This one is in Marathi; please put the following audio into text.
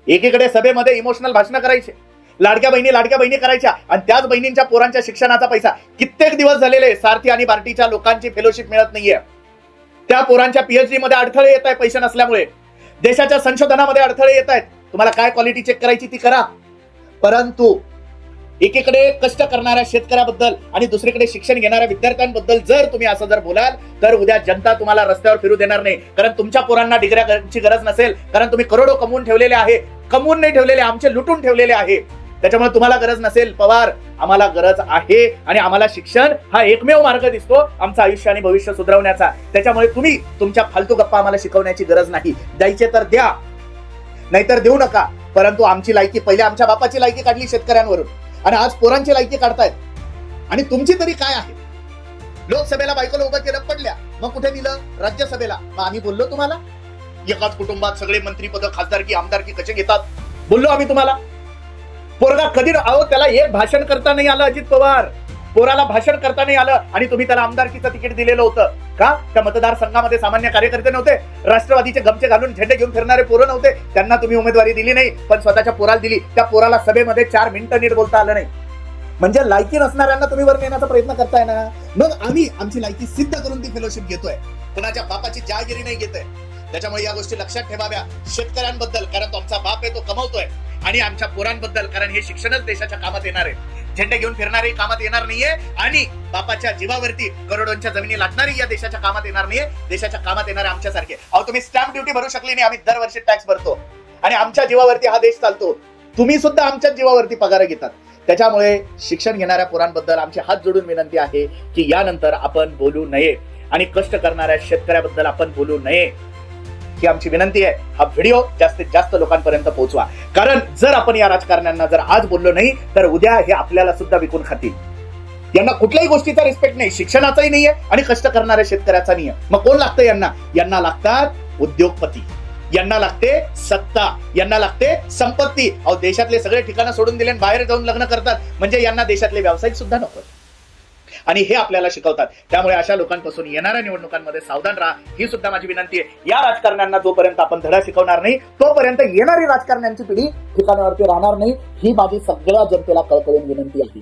एकीकडे सभेमध्ये इमोशनल भाषण करायचे, लाडक्या बहिणी करायच्या, आणि त्याच बहिणींच्या पोरांच्या शिक्षणाचा पैसा कित्येक दिवस झालेले सारथी आणि बार्टीच्या लोकांची फेलोशिप मिळत नाहीये. त्या पोरांच्या पीएचडी मध्ये अडथळे येत आहे पैसे नसल्यामुळे, देशाच्या संशोधनामध्ये अडथळे येत आहेत. तुम्हाला काय क्वालिटी चेक करायची ती करा, परंतु एकीकडे कष्ट करणाऱ्या शेतकऱ्याबद्दल आणि दुसरीकडे शिक्षण घेणाऱ्या विद्यार्थ्यांबद्दल जर तुम्ही असं जर बोलाल तर उद्या जनता तुम्हाला रस्त्यावर फिरू देणार नाही. कारण तुमच्या पोरांना डिग्र्याची गरज नसेल, कारण तुम्ही करोडो कमवून ठेवलेले आहे. कमवून नाही ठेवलेले, आमचे लुटून ठेवलेले आहे. त्याच्यामुळे तुम्हाला गरज नसेल पवार, आम्हाला गरज आहे. आणि आम्हाला शिक्षण हा एकमेव मार्ग दिसतो आमचं आयुष्य आणि भविष्य सुधारवण्याचा. त्याच्यामुळे तुम्ही तुमच्या फालतू गप्पा आम्हाला शिकवण्याची गरज नाही. द्यायचे तर द्या, नाहीतर देऊ नका. परंतु आमची लायकी, पहिले आमच्या बापाची लायकी काढली शेतकऱ्यांवरून, आणि आज पोरांची लायकी काढतायत. आणि तुमची तरी काय आहे? लोकसभेला बायकोला उभं केलं, पडल्या, मग कुठे दिलं? राज्यसभेला. मग आम्ही बोललो तुम्हाला एकाच कुटुंबात सगळे मंत्रीपद, खासदारकी, आमदारकी कसे घेतात? बोललो आम्ही तुम्हाला. पोरगा कधी अहो त्याला एक भाषण करता नाही आलं. अजित पवार पोराला भाषण करता नाही आलं, आणि तुम्ही त्याला आमदारकीचं तिकीट दिलेलं होतं का? त्या मतदारसंघामध्ये सामान्य कार्यकर्ते नव्हते, राष्ट्रवादीचे गमचे घालून झेंडे घेऊन फिरणारे पोरं नव्हते, त्यांना तुम्ही उमेदवारी दिली नाही, पण स्वतःच्या पोराला दिली. त्या पोराला सभेमध्ये 4 मिनिटं नीट बोलता आलं नाही. म्हणजे लायकी नसणाऱ्यांना तुम्ही वर नेण्याचा प्रयत्न करताय ना. मग आम्ही आमची लायकी सिद्ध करून ती फेलोशिप घेतोय, कुणाच्या बापाची जहागिरी नाही घेतोय. त्याच्यामुळे या गोष्टी लक्षात ठेवाव्या शेतकऱ्यांबद्दल, कारण तो आमचा बाप आहे, तो कमवतोय. आणि आमच्या पोरांबद्दल, कारण हे शिक्षणच देशाच्या कामात येणार आहे. झेंडे घेऊन फिरणारे कामात येणार नाहीये, आणि बापाच्या जीवावरती करोडोंच्या जमिनी लाटणारी या देशाच्या कामात येणार नाहीये. देशाच्या कामात येणारे आमच्यासारखे. अहो तुम्ही स्टॅम्प ड्युटी भरू शकली नाही, आम्ही दरवर्षी टॅक्स भरतो, आणि आमच्या जीवावरती हा देश चालतो. तुम्ही सुद्धा आमच्याच जीवावरती पगार घेतात. त्याच्यामुळे शिक्षण घेणाऱ्या पोरांबद्दल आमची हात जोडून विनंती आहे की यानंतर आपण बोलू नये, आणि कष्ट करणाऱ्या शेतकऱ्याबद्दल आपण बोलू नये ही आमची विनंती आहे. हा व्हिडिओ जास्तीत जास्त लोकांपर्यंत पोहोचवा, कारण जर आपण या राजकारण्यांना जर आज बोललो नाही तर उद्या हे आपल्याला सुद्धा विकून खातील. यांना कुठल्याही गोष्टीचा रिस्पेक्ट नाही, शिक्षणाचाही नाहीये आणि कष्ट करणाऱ्या शेतकऱ्याचा नाहीये. मग कोण लागतं यांना? यांना लागतात उद्योगपती, यांना लागते सत्ता, यांना लागते संपत्ती. अहो देशातले सगळे ठिकाणं सोडून दिले, बाहेर जाऊन लग्न करतात, म्हणजे यांना देशातले व्यावसायिक सुद्धा नको, आणि हे आपल्याला शिकवतात. त्यामुळे अशा लोकांपासून येणाऱ्या निवडणुकांमध्ये सावधान राहा, ही सुद्धा माझी विनंती आहे. या राजकारण्यांना जोपर्यंत आपण धडा शिकवणार नाही तोपर्यंत येणारी राजकारण्यांची पिढी ठिकाणावरती राहणार नाही. ही माझी सगळ्या जनतेला कळकळून विनंती आहे.